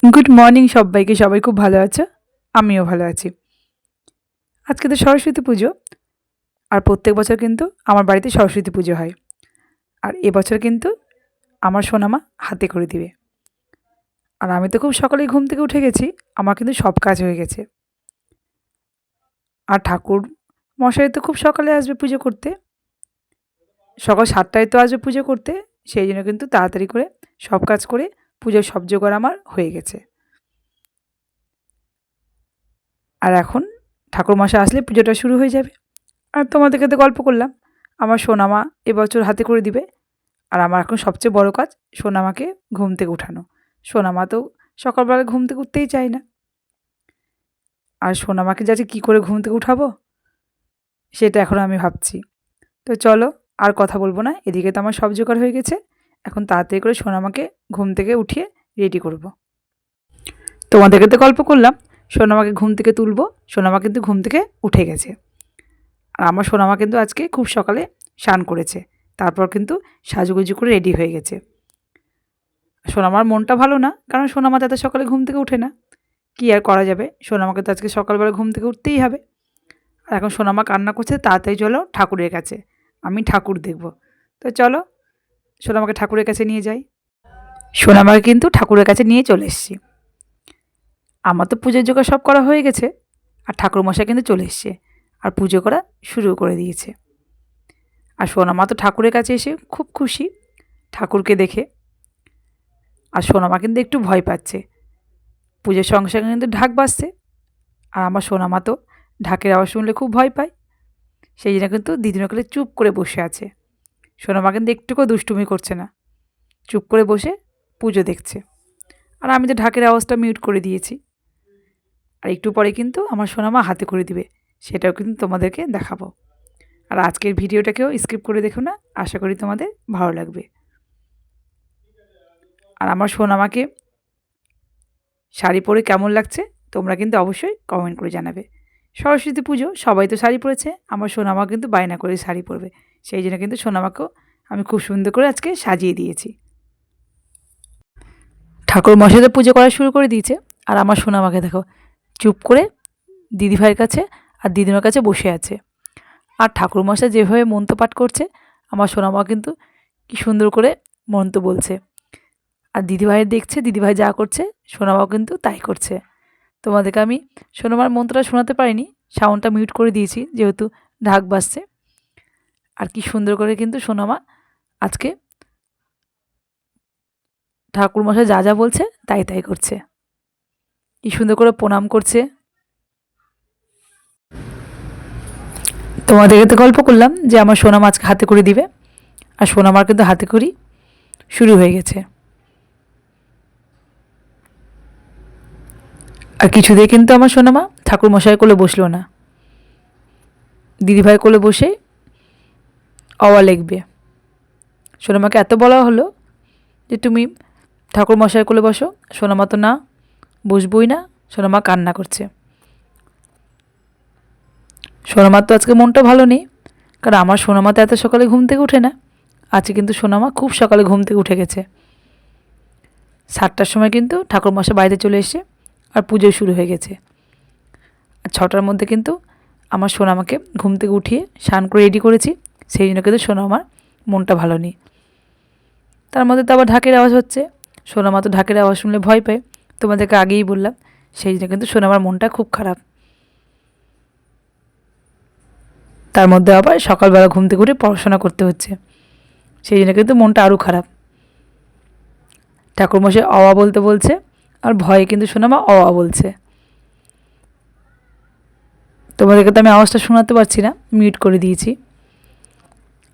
Good morning সবাইকে। সবাই খুব ভালো আছে, আমিও ভালো আছি। আজকে তো সরস্বতী পুজো, আর প্রত্যেক বছর কিন্তু আমার বাড়িতে সরস্বতী পুজো হয়। আর এবছর কিন্তু আমার সোনামা হাতে করে দিবে। আর আমি তো খুব সকালেই ঘুম থেকে উঠে গেছি, আমার কিন্তু সব কাজ হয়ে গেছে। আর ঠাকুর মশাই তো খুব সকালে আসবে পুজো করতে, সকাল 7টায় তো আসবে পুজো করতে। সেই জন্য কিন্তু তাড়াতাড়ি করে সব কাজ করে পুজোর সব জোগাড় আমার হয়ে গেছে। আর এখন ঠাকুরমশাই আসলে পুজোটা শুরু হয়ে যাবে। আর তোমাদেরকে তো গল্প করলাম, আমার সোনামা এবছর হাতে করে দিবে। আর আমার এখন সবচেয়ে বড় কাজ সোনামাকে ঘুম থেকে উঠানো। সোনামা তো সকালবেলা ঘুম থেকে উঠতেই চায় না। আর সোনামাকে যে আজকে কী করে ঘুম থেকে উঠাবো সেটা এখন আমি ভাবছি। তো চলো আর কথা বলবো না, এদিকে তো আমার সব জোগাড় হয়ে গেছে। এখন তাড়াতাড়ি করে সোনামাকে ঘুম থেকে উঠিয়ে রেডি করব। তোমাদেরকে তো গল্প করলাম, সোনামাকে ঘুম থেকে তুলবো। সোনামা কিন্তু ঘুম থেকে উঠে গেছে। আর আমার সোনামা কিন্তু আজকে খুব সকালে স্নান করেছে, তারপর কিন্তু সাজুগুজু করে রেডি হয়ে গেছে। সোনামার মনটা ভালো না, কারণ সোনামা তো এত সকালে ঘুম থেকে ওঠে না। কী আর করা যাবে, সোনামাকে তো আজকে সকালবেলা ঘুম থেকে উঠতেই হবে। আর এখন সোনামা কান্না করছে, তাড়াতাড়ি চলো ঠাকুরের কাছে, আমি ঠাকুর দেখব। তো চলো সোনামাকে ঠাকুরের কাছে নিয়ে যাই। সোনামাকে কিন্তু ঠাকুরের কাছে নিয়ে চলে এসেছি। আমার তো পুজোর জোগাড় সব করা হয়ে গেছে, আর ঠাকুরমশাই কিন্তু চলে এসছে আর পুজো করা শুরু করে দিয়েছে। আর সোনামা তো ঠাকুরের কাছে এসে খুব খুশি ঠাকুরকে দেখে। আর সোনামা কিন্তু একটু ভয় পাচ্ছে, পুজোর সঙ্গে সঙ্গে কিন্তু ঢাক বাজছে। আর আমার সোনামা তো ঢাকের আওয়াজ শুনলে খুব ভয় পায়। সেই জন্য কিন্তু দিদির কোলে চুপ করে বসে আছে। সোনামা কিন্তু একটুকুও দুষ্টুমি করছে না, চুপ করে বসে পুজো দেখছে। আর আমি তো ঢাকের আওয়াজটা মিউট করে দিয়েছি। আর একটু পরে কিন্তু আমার সোনামা হাতে করে দিবে, সেটাও কিন্তু তোমাদেরকে দেখাবো। আর আজকের ভিডিওটাকেও স্কিপ করে দেখো না, আশা করি তোমাদের ভালো লাগবে। আর আমার সোনামাকে শাড়ি পরে কেমন লাগছে তোমরা কিন্তু অবশ্যই কমেন্ট করে জানাবে। সরস্বতী পুজো, সবাই তো শাড়ি পরেছে, আমার সোনামা কিন্তু বায়না করে শাড়ি পরবে। সেই জন্য কিন্তু সোনামাকেও আমি খুব সুন্দর করে আজকে সাজিয়ে দিয়েছি। ঠাকুর মশাইদের পুজো করা শুরু করে দিয়েছে। আর আমার সোনামাকে দেখো চুপ করে দিদিভাইয়ের কাছে আর দিদিমার কাছে বসে আছে। আর ঠাকুরমশাই যেভাবে মন্ত্র পাঠ করছে, আমার সোনামা কিন্তু কি সুন্দর করে মন্ত্র বলছে। আর দিদিভাই দেখছে, দিদিভাই যা করছে সোনামাও কিন্তু তাই করছে। তোমাদেরকে আমি সোনামার মন্ত্রটা শোনাতে পারিনি, সাউন্ডটা মিউট করে দিয়েছি যেহেতু ঢাক বাজছে। আর কি সুন্দর করে কিন্তু সোনামা আজকে ঠাকুরমশাই যা যা বলছে তাই তাই করছে, কি সুন্দর করে প্রণাম করছে। তোমাদেরকে তো গল্প করলাম যে আমার সোনামা আজকে হাতে করে দিবে। আর সোনামার কিন্তু হাতে করি শুরু হয়ে গেছে। আর কিছুতেই কিন্তু আমার সোনামা ঠাকুরমশাই কোলে বসলো না, দিদিভাই কোলে বসে অওয়া লিখবে। সোনামাকে এত বলা হলো যে তুমি ঠাকুরমশাই কোলে বসো, সোনামা তো না, বসবই না। সোনামা কান্না করছে। সোনামার তো আজকে মনটা ভালো নেই, কারণ আমার সোনামা তো এত সকালে ঘুম থেকে উঠে না। আজকে কিন্তু সোনামা খুব সকালে ঘুম থেকে উঠে গেছে। 7টার সময় কিন্তু ঠাকুরমশাই বাড়িতে চলে এসে আর পুজো শুরু হয়ে গেছে। আর 6টার মধ্যে কিন্তু আমার সোনামাকে ঘুম থেকে উঠিয়ে স্নান করে রেডি করেছি। সেই জন্য কিন্তু সোনামার মনটা ভালো নেই। তার মধ্যে তো আবার ঢাকের আওয়াজ হচ্ছে, সোনামা তো ঢাকের আওয়াজ শুনলে ভয় পায়, তোমাদেরকে আগেই বললাম। সেই জন্য কিন্তু সোনামার মনটা খুব খারাপ। তার মধ্যে আবার সকালবেলা ঘুম থেকে উঠে পড়াশোনা করতে হচ্ছে, সেই জন্য কিন্তু মনটা আরও খারাপ। ঠাকুরমশাই অওয়া বলতে বলছে, আর ভয়ে কিন্তু সোনামা অওয়া বলছে। তোমাদেরকে তো আমি আওয়াজটা শোনাতে পারছি না, মিউট করে দিয়েছি।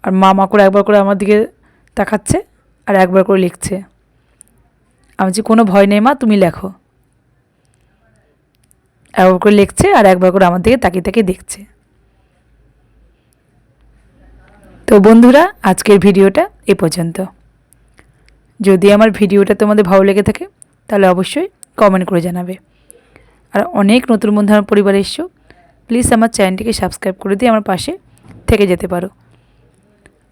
আর মা করে একবার করে আমার দিকে তাকাচ্ছে আর একবার করে লিখছে। আমি যে কোনো ভয় নেই মা, তুমি লেখো। একবার করে লিখছে আর একবার করে আমার দিকে তাকিয়ে তাকিয়ে দেখছে। তো বন্ধুরা, আজকের ভিডিওটা এ পর্যন্ত। যদি আমার ভিডিওটা তোমাদের ভালো লেগে থাকে তাহলে অবশ্যই কমেন্ট করে জানাবে। আর অনেক নতুন বন্ধু আমার পরিবারে এসছো, প্লিজ আমার চ্যানেলটিকে সাবস্ক্রাইব করে দিয়ে আমার পাশে থেকে যেতে পারো।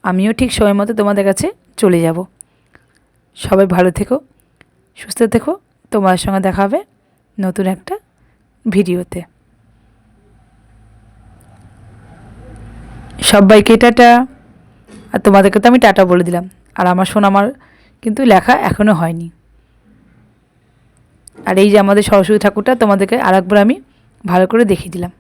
আমিও ঠিক সময় মতো তোমাদের কাছে চলে যাব। সবাই ভালো থেকো, সুস্থ থেকো, তোমার সঙ্গে দেখা হবে নতুন একটা ভিডিওতে। সবাইকে টাটা। আর তোমাদেরকে তো আমি টাটা বলে দিলাম, আর আমার সোনামার কিন্তু লেখা এখনও হয়নি। আর এই যে আমাদের সরস্বতী ঠাকুরটা তোমাদেরকে আরেকবার আমি ভালো করে দেখিয়ে দিলাম।